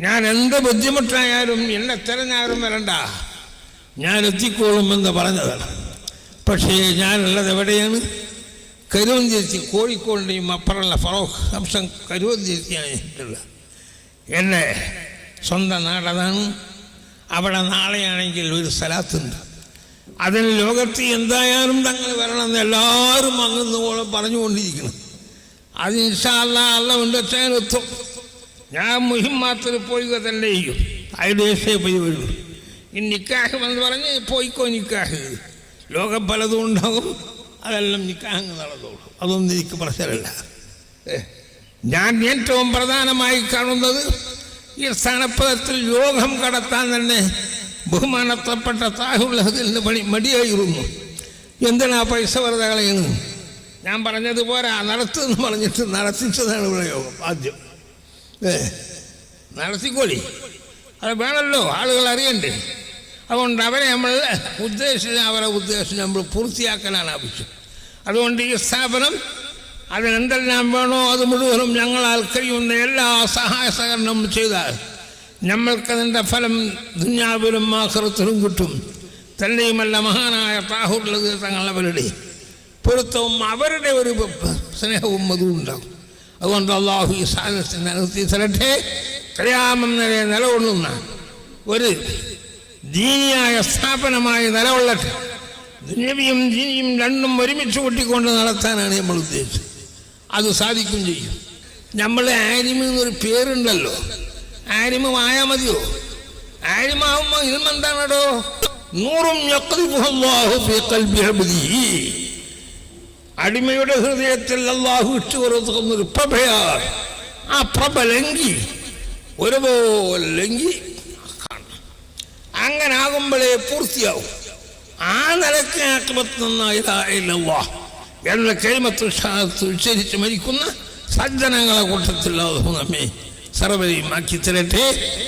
ഞാൻ എന്ത് ബുദ്ധിമുട്ടായാലും എന്നെ തിരഞ്ഞാരും വരണ്ട, ഞാൻ എത്തിക്കോളുമെന്ന് പറഞ്ഞതാണ്. പക്ഷേ ഞാനുള്ളത് എവിടെയാണ്? കരുവഞ്ചേരി, കോഴിക്കോടിൻ്റെയും അപ്പുറമുള്ള ഫറോക്ക് സംസം കരുവഞ്ചേരിയാണ്. എൻ്റെ സ്വന്തം നാടതാണ്. അവിടെ നാളെയാണെങ്കിൽ ഒരു സ്ഥലത്തുണ്ട്. അതിന് ലോകത്ത് എന്തായാലും തങ്ങൾ വരണമെന്ന് എല്ലാവരും അങ്ങുന്ന പറഞ്ഞുകൊണ്ടിരിക്കണം. അത് ഇൻഷാ അല്ലാഹ് അല്ലാഹ് ഉണ്ടെത്തും. ഞാൻ മുഹിമ്മാത്തിൽ പോയിക തന്നെ ചെയ്യും. അതിലേശേ പോയി വരൂ. ഈ നിക്കാഹ് എന്ന് പറഞ്ഞ് പോയിക്കോ, നിക്കാഹ് ലോകം പലതും ഉണ്ടാകും, അതെല്ലാം നിക്കാഹ് നടന്നോളൂ. അതൊന്നും എനിക്ക് പ്രശ്നമല്ല. ഞാൻ ഏറ്റവും പ്രധാനമായി കാണുന്നത് ഈ സ്ഥാനപ്പദത്തിൽ യോഗം കടത്താൻ തന്നെ ബഹുമാനപ്പെട്ട താഹുള്ളതിന് മടിയായിരുന്നു. എന്തിനാ പൈസ വെറുതെ കളയുന്നു? ഞാൻ പറഞ്ഞത് പോരാ, നടത്തുമെന്ന് പറഞ്ഞിട്ട് നടത്തിച്ചതാണ് ഇവിടെ യോഗം. ആദ്യം നടത്തിക്കോളി, അത് വേണമല്ലോ, ആളുകൾ അറിയണ്ടേ. അതുകൊണ്ട് അവരെ അവരെ ഉദ്ദേശം നമ്മൾ പൂർത്തിയാക്കലാണ് ആവശ്യം. അതുകൊണ്ട് ഈ സ്ഥാപനം അതിനെന്തെല്ലാം വേണോ അത് മുഴുവനും ഞങ്ങളാൽ കഴിയുന്ന എല്ലാ സഹായ സഹകരണവും ചെയ്താൽ നമ്മൾക്കതിൻ്റെ ഫലം ദുനിയാവിലും ആഖിറത്തിലും കിട്ടും. തന്നെയുമല്ല, മഹാനായ താഹുറുള്ളത് തങ്ങളവരുടെ പൊരുത്തവും അവരുടെ ഒരു സ്നേഹവും അതും ഉണ്ടാകും. അതുകൊണ്ട് അള്ളാഹു ഈ സാധനത്തിന് നിർത്തി തരട്ടെ. ഖിയാമം വരെ നിലകൊള്ളുന്ന ഒരു ദീനിയായ സ്ഥാപനമായി നിലകൊള്ളട്ടെ. ദുനിയവിയും ദീനിയും രണ്ടും ഒരുമിച്ച് കൂട്ടിക്കൊണ്ട് നടത്താനാണ് നമ്മൾ ഉദ്ദേശിച്ചത്. അത് സാധിക്കും ചെയ്യും. നമ്മൾ ആരിമ എന്നൊരു പേരുണ്ടല്ലോ, ആരിമായാൽ മതിയോ? ആരിമാവുമ്പോൾ ഇൽമെന്താണോ? നൂറും അടിമയുടെ ഹൃദയത്തിൽ അള്ളാഹു ഇട്ട് കൊടുക്കുന്നൊരു പ്രഭയാണ്. ആ പ്രഭ ലംഘി ഒരുപോലെ ലംഘി അങ്ങനെ ആകുമ്പോഴേ പൂർത്തിയാവും. ആ നിലയ്ക്ക് എന്ന കലിമത്ത് ഉച്ചരിച്ച് മരിക്കുന്ന സജ്ജനങ്ങളെ കൂട്ടത്തിൽ നമ്മെ സർവ്വരെയും ആക്കി തരട്ടെ.